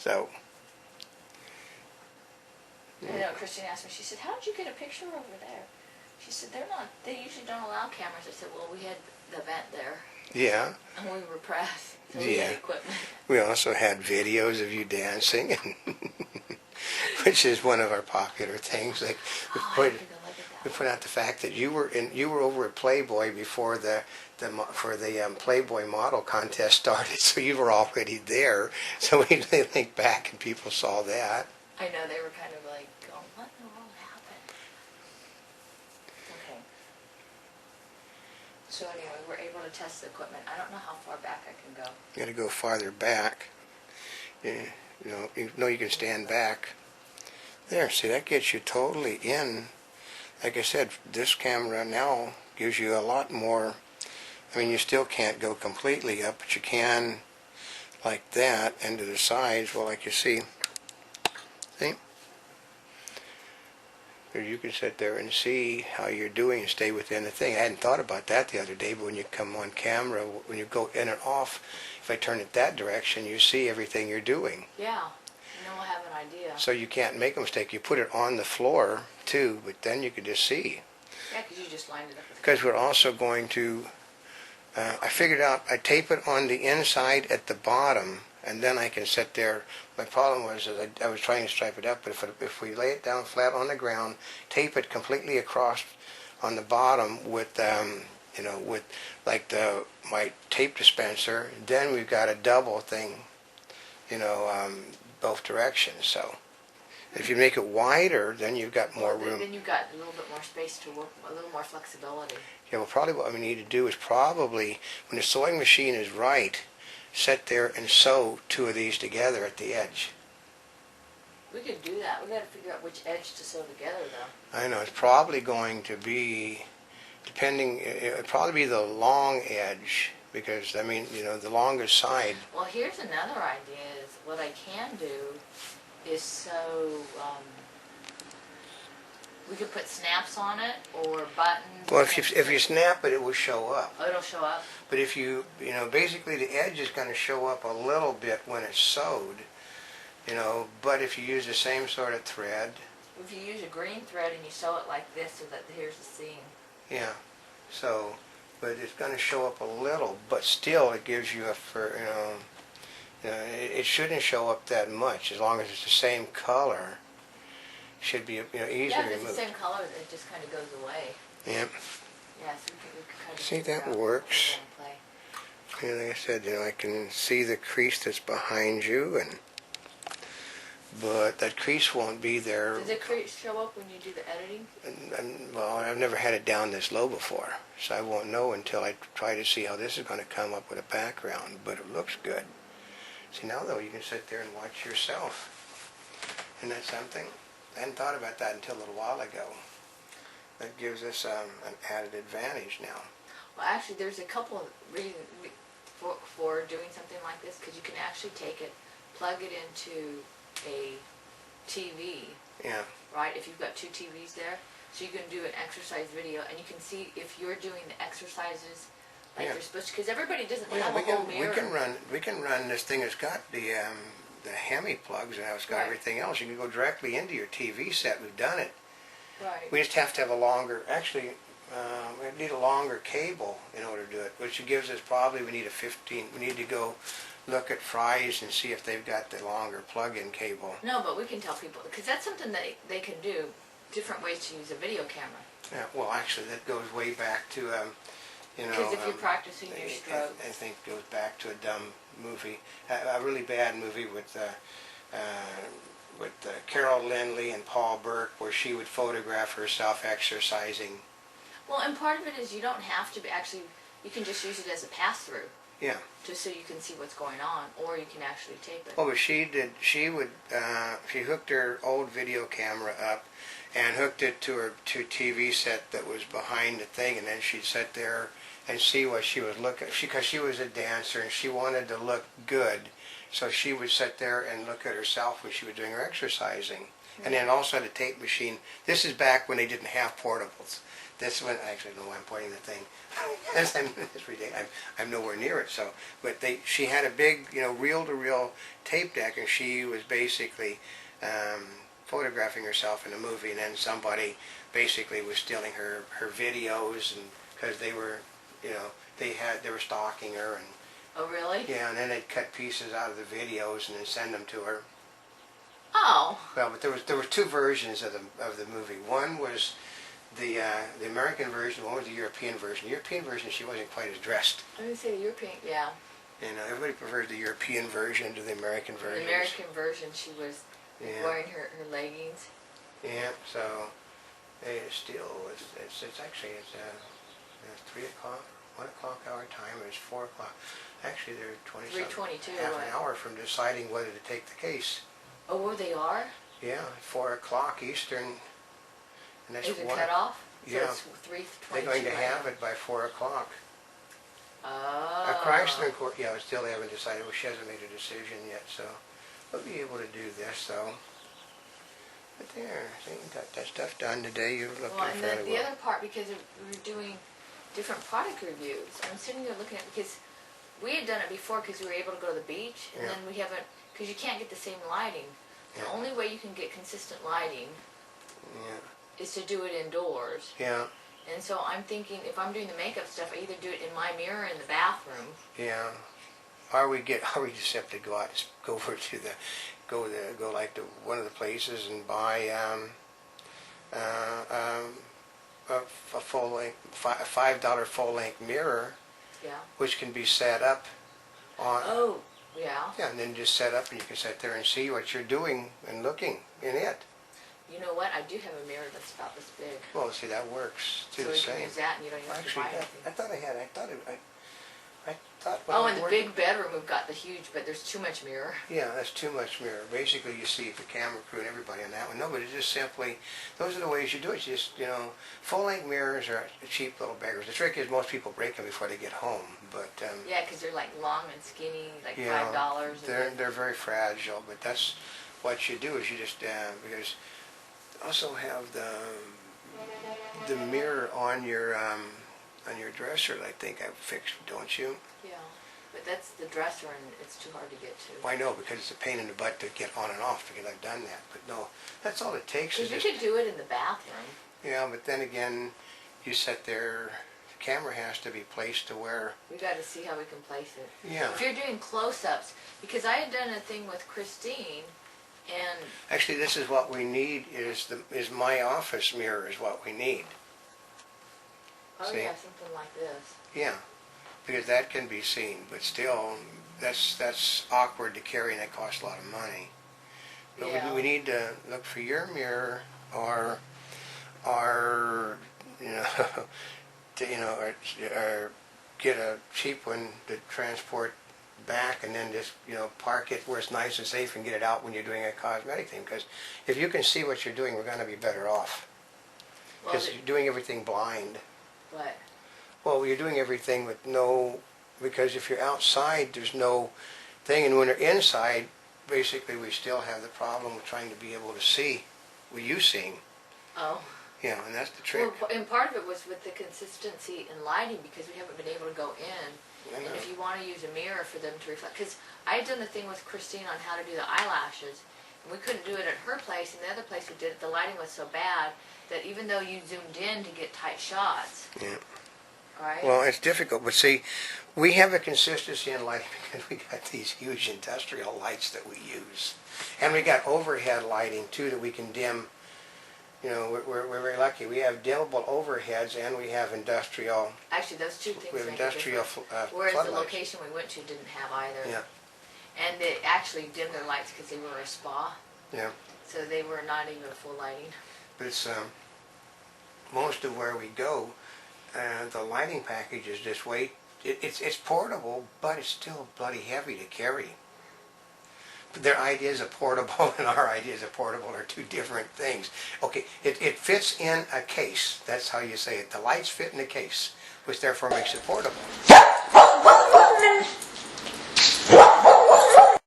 So. I know Christian asked me, she said, how did you get a picture over there? She said, they usually don't allow cameras. I said, well, we had the event there. Yeah. And we were press, so we had equipment. We also had videos of you dancing, and which is one of our popular things. Like we put out the fact that you were over at Playboy before the Playboy model contest started, so you were already there. So we think back and people saw that. I know, they were kind of like, going, what in the world happened? Okay. So anyway, we're able to test the equipment. I don't know how far back I can go. You got to go farther back. Yeah, you know you can stand back. There, see, that gets you totally in. Like I said, this camera now gives you a lot more. I mean, you still can't go completely up, but you can like that, and to the sides, well, like you see. See? Or you can sit there and see how you're doing and stay within the thing. I hadn't thought about that the other day, but when you come on camera, when you go in and off, if I turn it that direction, you see everything you're doing. Yeah, and then we'll have an idea. So you can't make a mistake. You put it on the floor, too, but then you can just see. Yeah, because you just lined it up. Because we're also going to, I figured out, I tape it on the inside at the bottom, and then I can sit there. My problem was that I was trying to stripe it up, but if we lay it down flat on the ground, tape it completely across on the bottom with, with like my tape dispenser, then we've got a double thing, both directions. So if you make it wider, then you've got more room. Then you've got a little bit more space to work, a little more flexibility. Yeah, well, probably what we need to do is probably, when the sewing machine is right, sit there and sew two of these together at the edge. We could do that. We got to figure out which edge to sew together, though. I know, it's probably going to be, it'll probably be the long edge, because, I mean, the longest side. Well, here's another idea, is what I can do is sew, we could put snaps on it, or buttons. Well, if you snap it, it will show up. Oh, it'll show up? But if basically the edge is going to show up a little bit when it's sewed, but if you use the same sort of thread. If you use a green thread and you sew it like this, so that here's the seam. Yeah, so, but it's going to show up a little, but still it gives you it shouldn't show up that much, as long as it's the same color. Should be easy to remove. Yeah, if it's the same color, it just kind of goes away. Yep. Yeah, so we could kind of see, that works. Yeah, like I said, I can see the crease that's behind you, but that crease won't be there. Does the crease show up when you do the editing? Well, I've never had it down this low before, so I won't know until I try to see how this is going to come up with a background, but it looks good. See, now though, you can sit there and watch yourself. Isn't that something? I hadn't thought about that until a little while ago. That gives us an added advantage now. Well, actually, there's a couple of reasons for doing something like this, because you can actually take it, plug it into a TV. Yeah. Right? If you've got two TVs there, so you can do an exercise video, and you can see if you're doing the exercises like you're supposed to, because everybody doesn't have a whole mirror. We can run this thing that's got the Hemi plugs, and it's got everything else. You can go directly into your TV set. We've done it. Right. We just have to have a longer, actually, we need a longer cable in order to do it, which gives us probably, we need to go look at Fry's and see if they've got the longer plug-in cable. No, but we can tell people, because that's something that they can do, different ways to use a video camera. Yeah, well, actually, that goes way back to, because if you're practicing your strokes. I think it goes back to a dumb movie, a really bad movie with Carol Lindley and Paul Burke, where she would photograph herself exercising. Well, and part of it is you don't have to be you can just use it as a pass-through. Yeah. Just so you can see what's going on, or you can actually tape it. Oh, but she hooked her old video camera up and hooked it to her TV set that was behind the thing, and then she'd sit there and see what she was looking, because she was a dancer and she wanted to look good, so she would sit there and look at herself when she was doing her exercising. And then also had a tape machine. This is back when they didn't have portables. This one, I actually don't know why I'm pointing the thing. It's ridiculous. I'm nowhere near it. So, but she had a big, reel-to-reel tape deck, and she was basically photographing herself in a movie, and then somebody basically was stealing her videos, and because they were, they were stalking her, and Oh, really? yeah, and then they'd cut pieces out of the videos and then send them to her. Oh. Well, but there were two versions of the movie. One was the American version. One was the European version. The European version, she wasn't quite as dressed. I would say the European, yeah. Everybody prefers the European version to the American version. The American version, she was wearing her leggings. Yeah, so it's actually 3 o'clock, 1 o'clock our time. It's 4 o'clock. Actually, they're 3:22. half an hour from deciding whether to take the case. Oh, where they are? Yeah, 4 o'clock Eastern. And that's Is it cut off? Yeah. So it's 3:22. They're going to have it by 4 o'clock. Oh. Chrysler Court, still they haven't decided. Well, she hasn't made a decision yet, so we'll be able to do this. So, but there, see, you got that stuff done today. You've looked Well, at and fairly then the well. other part, because we're doing different product reviews, I'm sitting there looking at, because we had done it before because we were able to go to the beach, and then we haven't, because you can't get the same lighting. The only way you can get consistent lighting is to do it indoors. Yeah. And so I'm thinking, if I'm doing the makeup stuff, I either do it in my mirror in the bathroom. Yeah. Or we just have to go out, go over to go like to one of the places and buy a full length, $5 full length mirror, which can be set up on. Oh, yeah. Yeah, and then just set up, and you can sit there and see what you're doing and looking in it. You know what? I do have a mirror that's about this big. Well, see, that works too. So the you same. can use that, and you don't even have to buy anything. I thought I had. I thought. Oh, in the big bedroom, we've got the huge, but there's too much mirror. Yeah, that's too much mirror. Basically, you see the camera crew and everybody on that one. No, but it's just simply, those are the ways you do it. You just, full-length mirrors are cheap little beggars. The trick is most people break them before they get home. But yeah, because they're like long and skinny, like yeah, $5. They're very fragile. But that's what you do is you just because also have the mirror on your dresser. I think I've fixed, don't you? Yeah. But that's the dresser, and it's too hard to get to. Well, I know, because it's a pain in the butt to get on and off, because I've done that. But no, that's all it takes. Because you could do it in the bathroom. Yeah, but then again, you sit there, the camera has to be placed to where. We got to see how we can place it. Yeah. If you're doing close-ups, because I had done a thing with Christine, and actually, this is what we need. Is my office mirror is what we need. oh see? yeah, something like this. Yeah. Because that can be seen, but still, that's awkward to carry, and that costs a lot of money. But Yeah. we need to look for your mirror, or or get a cheap one to transport back, and then just park it where it's nice and safe, and get it out when you're doing a cosmetic thing. Because if you can see what you're doing, we're going to be better off. Because you're doing everything blind. What? Well, you're doing everything with because if you're outside, there's no thing, and when you're inside, basically we still have the problem of trying to be able to see what you're seeing. Oh. Yeah, and that's the trick. Well, and part of it was with the consistency in lighting, because we haven't been able to go in. And if you want to use a mirror for them to reflect, because I had done the thing with Christine on how to do the eyelashes, and we couldn't do it at her place, and the other place we did it, the lighting was so bad that even though you zoomed in to get tight shots. Yeah. Right? Well, it's difficult, but see, we have a consistency in lighting because we got these huge industrial lights that we use. And we got overhead lighting, too, that we can dim. We're very lucky. We have dimmable overheads, and we have industrial. Actually, those two things We have make industrial a difference. Whereas the floodlights. location we went to didn't have either. Yeah. And they actually dimmed their lights because they were a spa. Yeah. So they were not even full lighting. But it's most of where we go, the lighting package is this way. It's portable, but it's still bloody heavy to carry. But their ideas of portable and our ideas of portable are two different things. Okay, it fits in a case. That's how you say it. The lights fit in a case, which therefore makes it portable.